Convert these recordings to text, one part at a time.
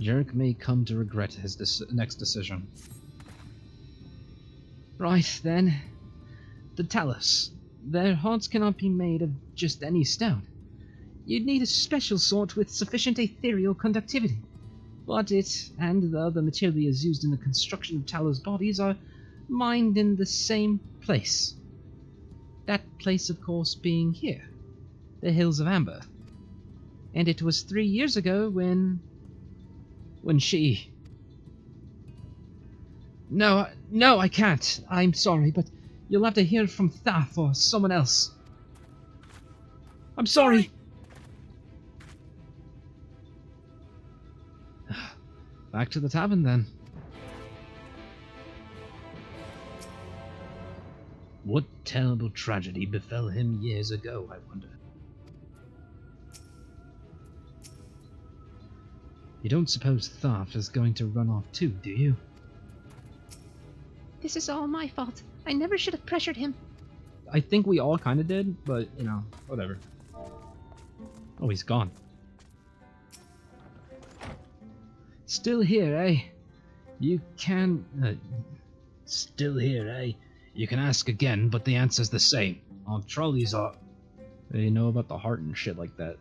Jarek may come to regret his next decision. Right, then. The Talos. Their hearts cannot be made of just any stone. You'd need a special sort with sufficient ethereal conductivity. But it, and the other materials used in the construction of Talos bodies, are mined in the same place. That place, of course, being here. The Hills of Amber. And it was 3 years ago when she... No, I can't. I'm sorry, but you'll have to hear from Thaf or someone else. I'm sorry! Back to the tavern, then. What terrible tragedy befell him years ago, I wonder? You don't suppose Thaf is going to run off too, do you? This is all my fault. I never should have pressured him. I think we all kind of did, but, you know, whatever. Oh, he's gone. Still here, eh? You can... still here, eh? You can ask again, but the answer's the same. All trolleys are... They know about the heart and shit like that.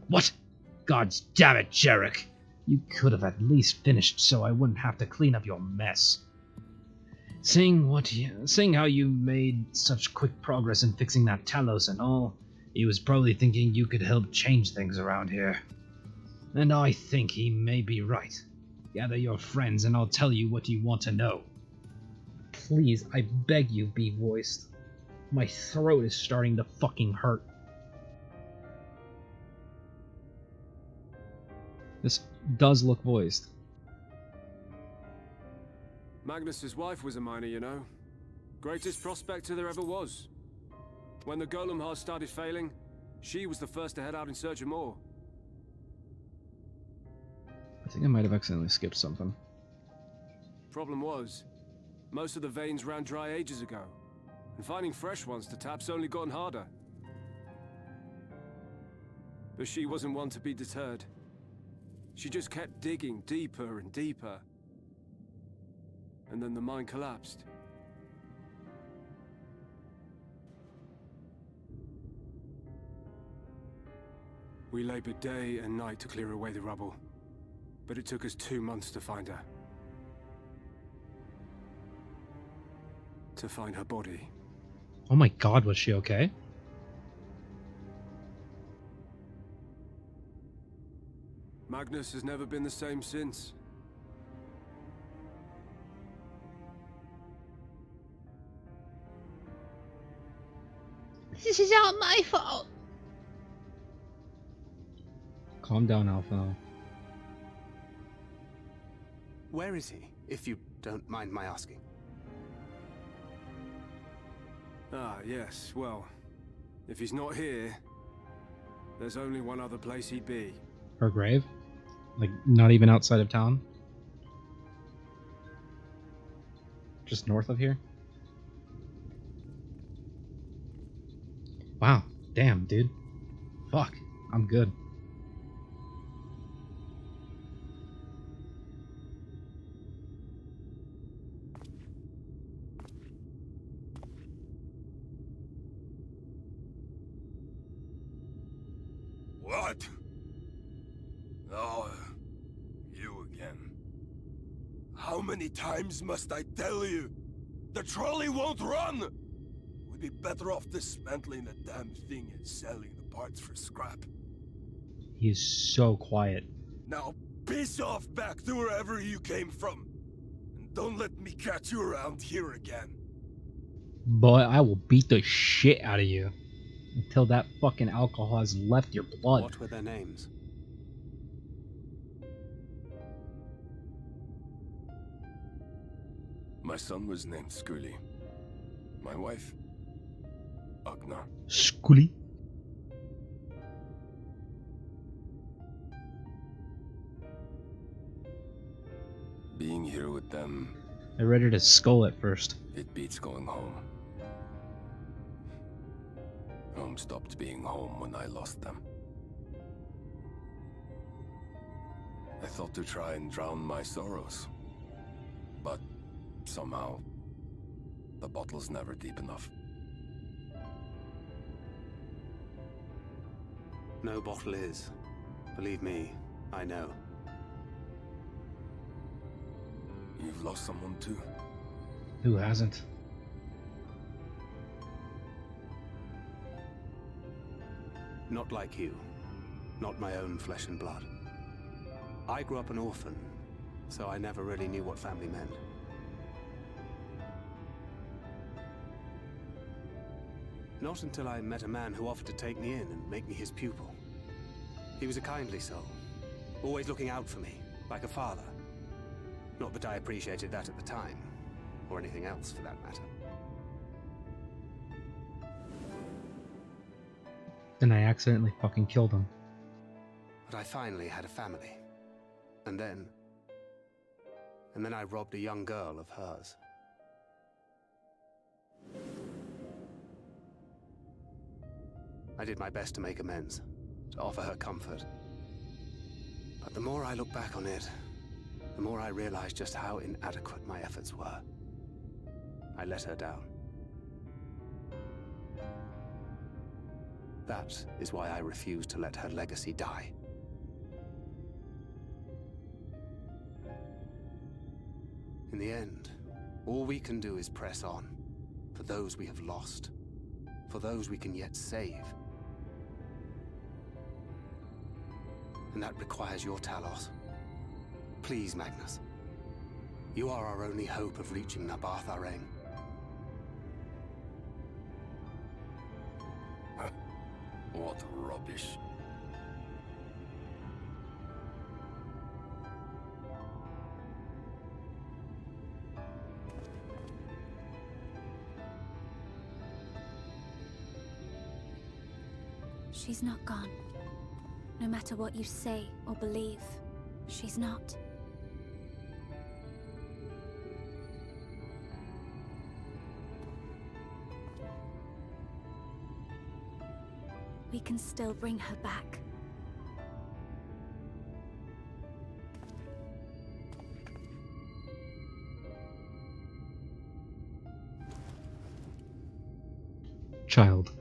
What? God damn it, Jarek! You could have at least finished so I wouldn't have to clean up your mess. Seeing how you made such quick progress in fixing that Talos and all, he was probably thinking you could help change things around here. And I think he may be right. Gather your friends and I'll tell you what you want to know. Please, I beg you, be voiced. My throat is starting to fucking hurt. This does look voiced. Magnus's wife was a miner, you know. Greatest prospector there ever was. When the golem heart started failing, she was the first to head out in search of more. I think I might have accidentally skipped something. Problem was, most of the veins ran dry ages ago, and finding fresh ones to tap's only gotten harder. But she wasn't one to be deterred. She just kept digging deeper and deeper. And then the mine collapsed. We labored day and night to clear away the rubble, but it took us 2 months to find her. To find her body. Oh my god, was she okay? Magnus has never been the same since. This is all my fault. Calm down, Alpha. Where is he, if you don't mind my asking? Ah, yes, well, if he's not here, there's only one other place he'd be. Her grave? Like, not even outside of town? Just north of here? Wow, damn, dude. Fuck, I'm good. What? Oh, you again. How many times must I tell you? The trolley won't run! We'd be better off dismantling the damn thing and selling the parts for scrap. He is so quiet. Now piss off back to wherever you came from. And don't let me catch you around here again. Boy, I will beat the shit out of you. Until that fucking alcohol has left your blood. What were their names? My son was named Scully. My wife, Agna. Scully? Being here with them, I read it as skull at first. it beats going home. Home stopped being home when I lost them. I thought to try and drown my sorrows. But somehow, the bottle's never deep enough. No bottle is. Believe me, I know. You've lost someone too? Who hasn't? Not like you. Not my own flesh and blood. I grew up an orphan, so I never really knew what family meant. Not until I met a man who offered to take me in and make me his pupil. He was a kindly soul, always looking out for me, like a father. Not that I appreciated that at the time, or anything else for that matter. Then I accidentally fucking killed him. But I finally had a family. And then I robbed a young girl of hers. I did my best to make amends, to offer her comfort. But the more I look back on it, the more I realize just how inadequate my efforts were. I let her down. That is why I refuse to let her legacy die. In the end, all we can do is press on, for those we have lost, for those we can yet save. And that requires your Talos. Please, Magnus. You are our only hope of reaching Nabarth Areng. What rubbish. She's not gone. No matter what you say or believe, she's not. We can still bring her back. Child.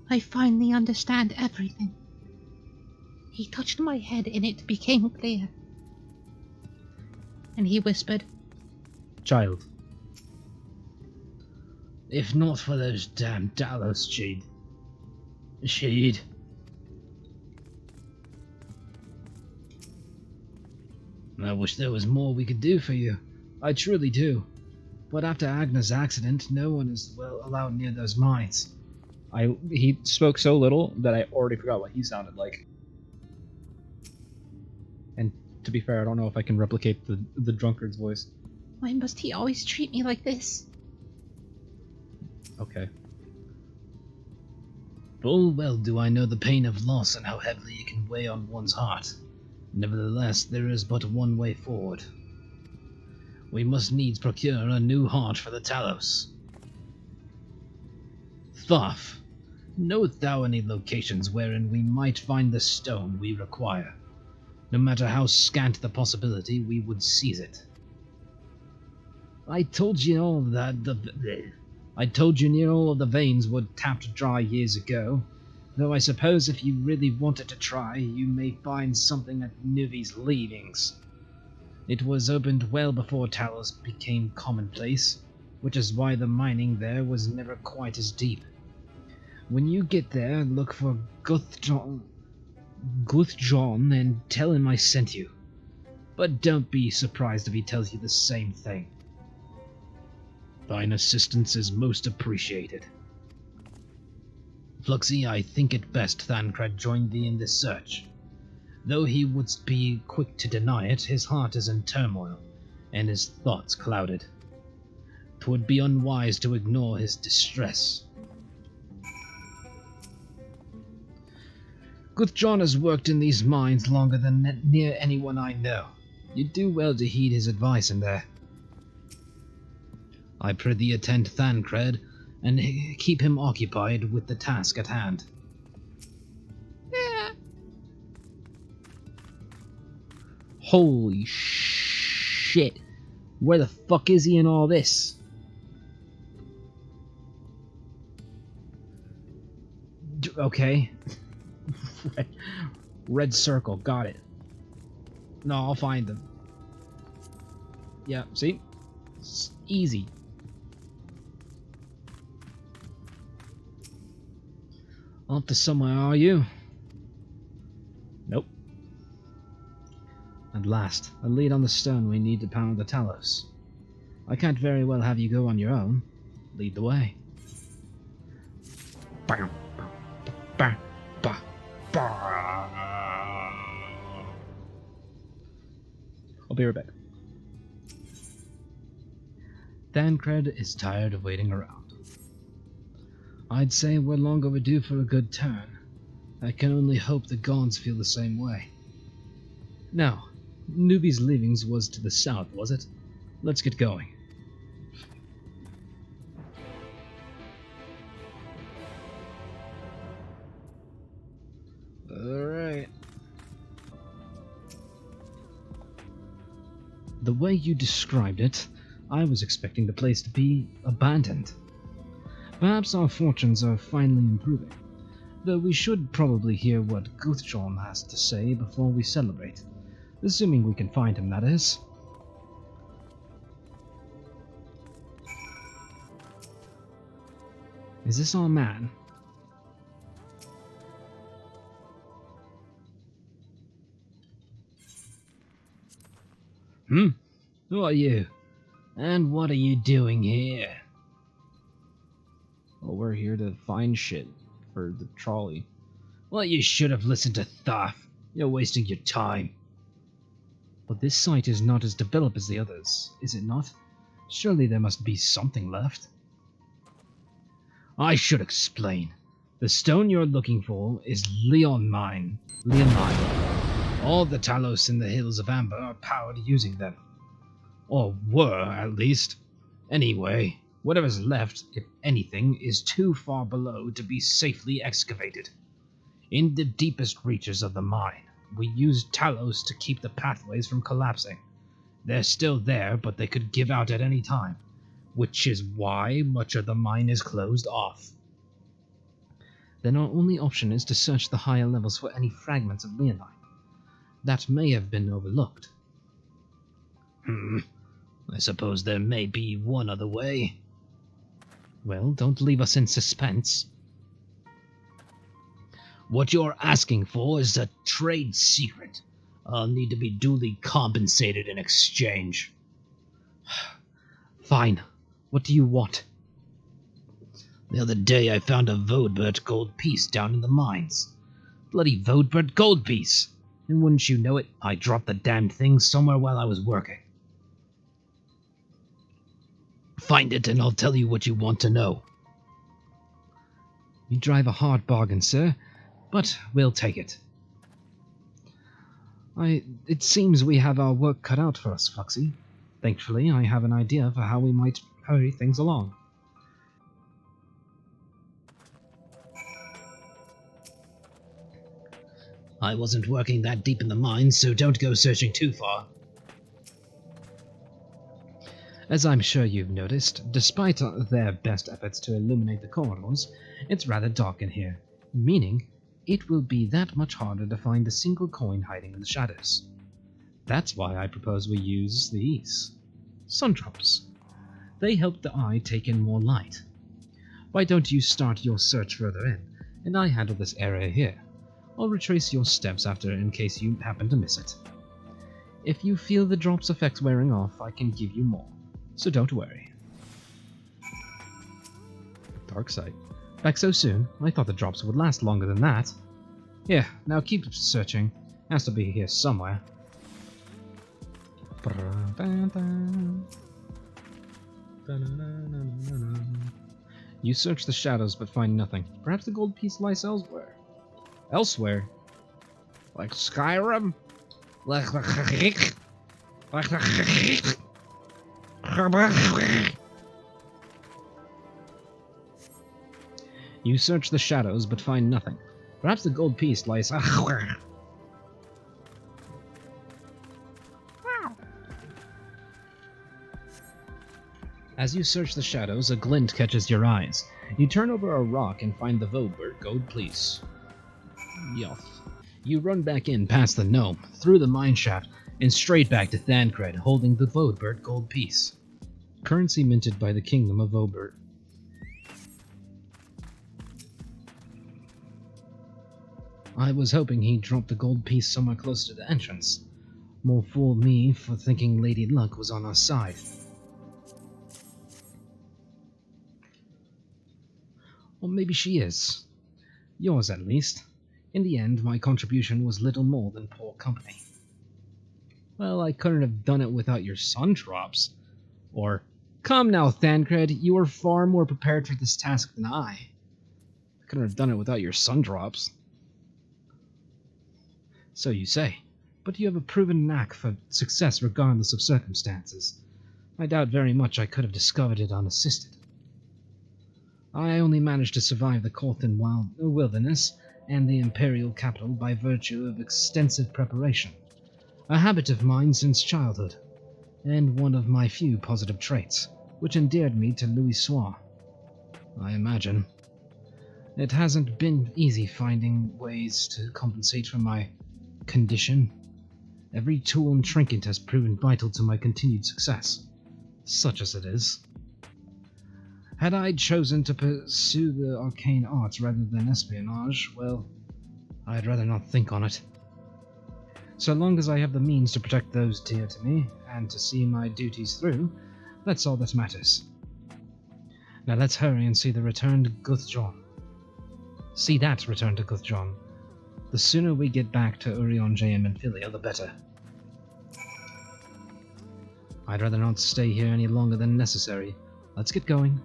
I finally understand everything. He touched my head and it became clear. And he whispered, Child. If not for those damn Talos, she'd... I wish there was more we could do for you. I truly do. But after Agnes' accident, no one is allowed near those mines. He spoke so little that I already forgot what he sounded like. And to be fair, I don't know if I can replicate the drunkard's voice. why must he always treat me like this? Okay. Full well do I know the pain of loss and how heavily it can weigh on one's heart. Nevertheless, there is but one way forward. We must needs procure a new heart for the Talos. Thoth, knowest thou any locations wherein we might find the stone we require? No matter how scant the possibility, we would seize it. I told you all that I told you near all of the veins were tapped dry years ago, though I suppose if you really wanted to try, you may find something at Nuvi's leavings. It was opened well before Talos became commonplace, which is why the mining there was never quite as deep. When you get there, look for Guthjon and tell him I sent you. But don't be surprised if he tells you the same thing. Thine assistance is most appreciated. Fluxy, I think it best Thancred joined thee in this search. Though he would be quick to deny it, his heart is in turmoil, and his thoughts clouded. 'Twould be unwise to ignore his distress. Guthjon has worked in these mines longer than near anyone I know. You do well to heed his advice in there. I prithee attend Thancred and keep him occupied with the task at hand. Yeah. Holy shit. Where the fuck is he in all this? Okay. Red circle, got it. No, I'll find them. Yeah, see? It's easy. Off to somewhere, are you? Nope. At last, a lead on the stone we need to power the Talos. I can't very well have you go on your own. Lead the way. Bam, bam, bam, bam. I'll be right back. Thancred is tired of waiting around. I'd say we're long overdue for a good turn. I can only hope the Gonds feel the same way. Now, Newbie's leavings was to the south, was it? Let's get going. Alright. The way you described it, I was expecting the place to be abandoned. Perhaps our fortunes are finally improving, though we should probably hear what Guthjon has to say before we celebrate. Assuming we can find him, that is. Is this our man? Who are you? And what are you doing here? Well, we're here to find shit for the trolley. Well, you should have listened to Thoth. You're wasting your time. But this site is not as developed as the others, is it not? Surely there must be something left. I should explain. The stone you're looking for is Leonmine. All the Talos in the Hills of Amber are powered using them. Or were, at least. Anyway, whatever's left, if anything, is too far below to be safely excavated. In the deepest reaches of the mine, we used Talos to keep the pathways from collapsing. They're still there, but they could give out at any time, which is why much of the mine is closed off. Then our only option is to search the higher levels for any fragments of Leonine. That may have been overlooked. I suppose there may be one other way. Well, don't leave us in suspense. What you're asking for is a trade secret. I'll need to be duly compensated in exchange. Fine. What do you want? The other day I found a Vodbert gold piece down in the mines. Bloody Vodbert gold piece! And wouldn't you know it, I dropped the damned thing somewhere while I was working. Find it and I'll tell you what you want to know. You drive a hard bargain, sir, but we'll take it. It seems we have our work cut out for us, Foxy. Thankfully, I have an idea for how we might hurry things along. I wasn't working that deep in the mines, so don't go searching too far. As I'm sure you've noticed, despite their best efforts to illuminate the corridors, it's rather dark in here, meaning it will be that much harder to find a single coin hiding in the shadows. That's why I propose we use these sun drops. They help the eye take in more light. Why don't you start your search further in, and I handle this area here. I'll retrace your steps after in case you happen to miss it. If you feel the drop's effects wearing off, I can give you more, so don't worry. Dark sight. Back so soon? I thought the drops would last longer than that. Yeah, now keep searching. Has to be here somewhere. You search the shadows but find nothing. Perhaps the gold piece lies elsewhere. Elsewhere? Like Skyrim? Like the... You search the shadows, but find nothing. Perhaps the gold piece lies... As you search the shadows, a glint catches your eyes. You turn over a rock and find the Vobert gold piece. Yoth. You run back in past the gnome, through the mineshaft, and straight back to Thancred, holding the Vobert gold piece. Currency minted by the Kingdom of Vobert. I was hoping he'd drop the gold piece somewhere close to the entrance. More fool me for thinking Lady Luck was on our side. Or maybe she is. Yours, at least. In the end, my contribution was little more than poor company. Well, I couldn't have done it without your sun drops. Or, come now, Thancred, you are far more prepared for this task than I. I couldn't have done it without your sun drops. So you say, but you have a proven knack for success regardless of circumstances. I doubt very much I could have discovered it unassisted. I only managed to survive the Corthan wilderness and the Imperial capital by virtue of extensive preparation, a habit of mine since childhood, and one of my few positive traits, which endeared me to Louis Soir. I imagine. It hasn't been easy finding ways to compensate for my condition. Every tool and trinket has proven vital to my continued success, such as it is. Had I chosen to pursue the arcane arts rather than espionage, well, I'd rather not think on it. So long as I have the means to protect those dear to me, and to see my duties through, that's all that matters. Now let's hurry and see the returned Guthjon. See that return to Guthjon. The sooner we get back to Urion J.M. and Philia, the better. I'd rather not stay here any longer than necessary. Let's get going.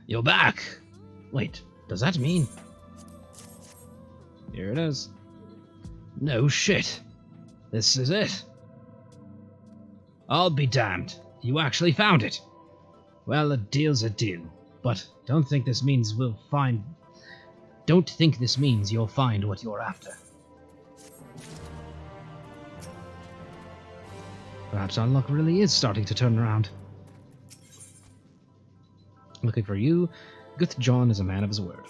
You're back! Wait, does that mean... Here it is. No shit. This is it. I'll be damned. You actually found it. Well, a deal's a deal. But don't think this means you'll find what you're after. Perhaps our luck really is starting to turn around. Looking for you, Guthjon is a man of his word.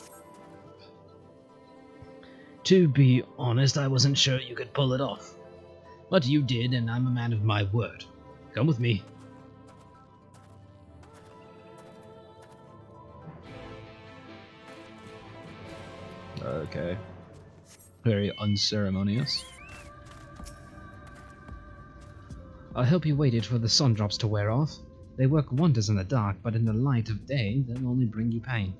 To be honest, I wasn't sure you could pull it off. But you did, and I'm a man of my word. Come with me. Okay. Very unceremonious. I hope you waited for the sun drops to wear off. They work wonders in the dark, but in the light of day, they'll only bring you pain.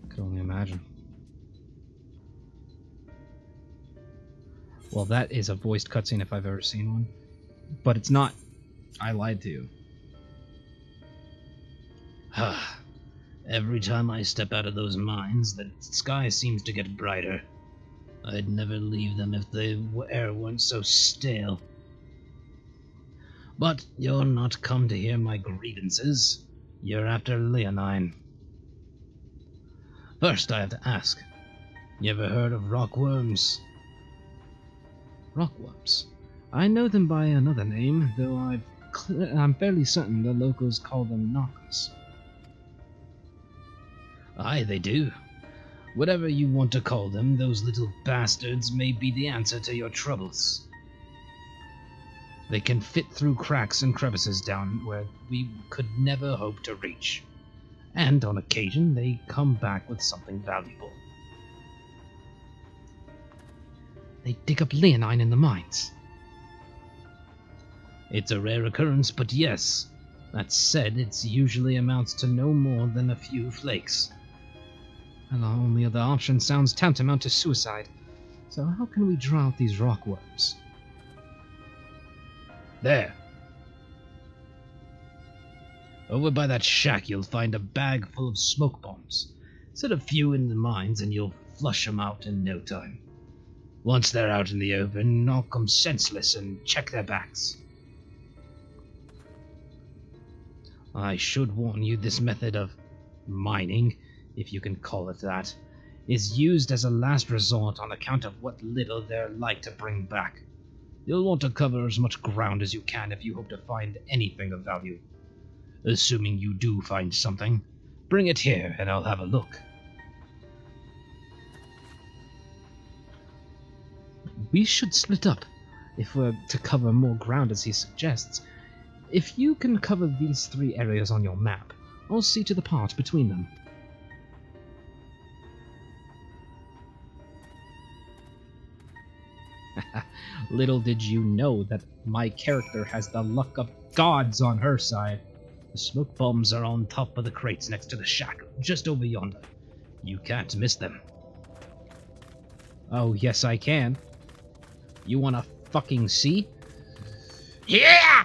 Could only imagine. Well, that is a voiced cutscene if I've ever seen one. But it's not. I lied to you. Every time I step out of those mines, the sky seems to get brighter. I'd never leave them if the air weren't so stale. But you're not come to hear my grievances. You're after Leonine. First, I have to ask, you ever heard of rockworms? Rockworms? I know them by another name, though I'm fairly certain the locals call them knockers. Aye, they do. Whatever you want to call them, those little bastards may be the answer to your troubles. They can fit through cracks and crevices down where we could never hope to reach. And on occasion, they come back with something valuable. They dig up Leonine in the mines. It's a rare occurrence, but yes. That said, it usually amounts to no more than a few flakes. And our only other option sounds tantamount to suicide. So how can we draw out these rockworms? There. Over by that shack you'll find a bag full of smoke bombs. Set a few in the mines and you'll flush them out in no time. Once they're out in the open, knock them senseless and check their backs. I should warn you, this method of mining, if you can call it that, is used as a last resort on account of what little they're like to bring back. You'll want to cover as much ground as you can if you hope to find anything of value. Assuming you do find something, bring it here and I'll have a look. We should split up, if we're to cover more ground as he suggests. If you can cover these 3 areas on your map, I'll see to the part between them. Little did you know that my character has the luck of gods on her side. The smoke bombs are on top of the crates next to the shack, just over yonder. You can't miss them. Oh, yes I can. You wanna fucking see? Yeah!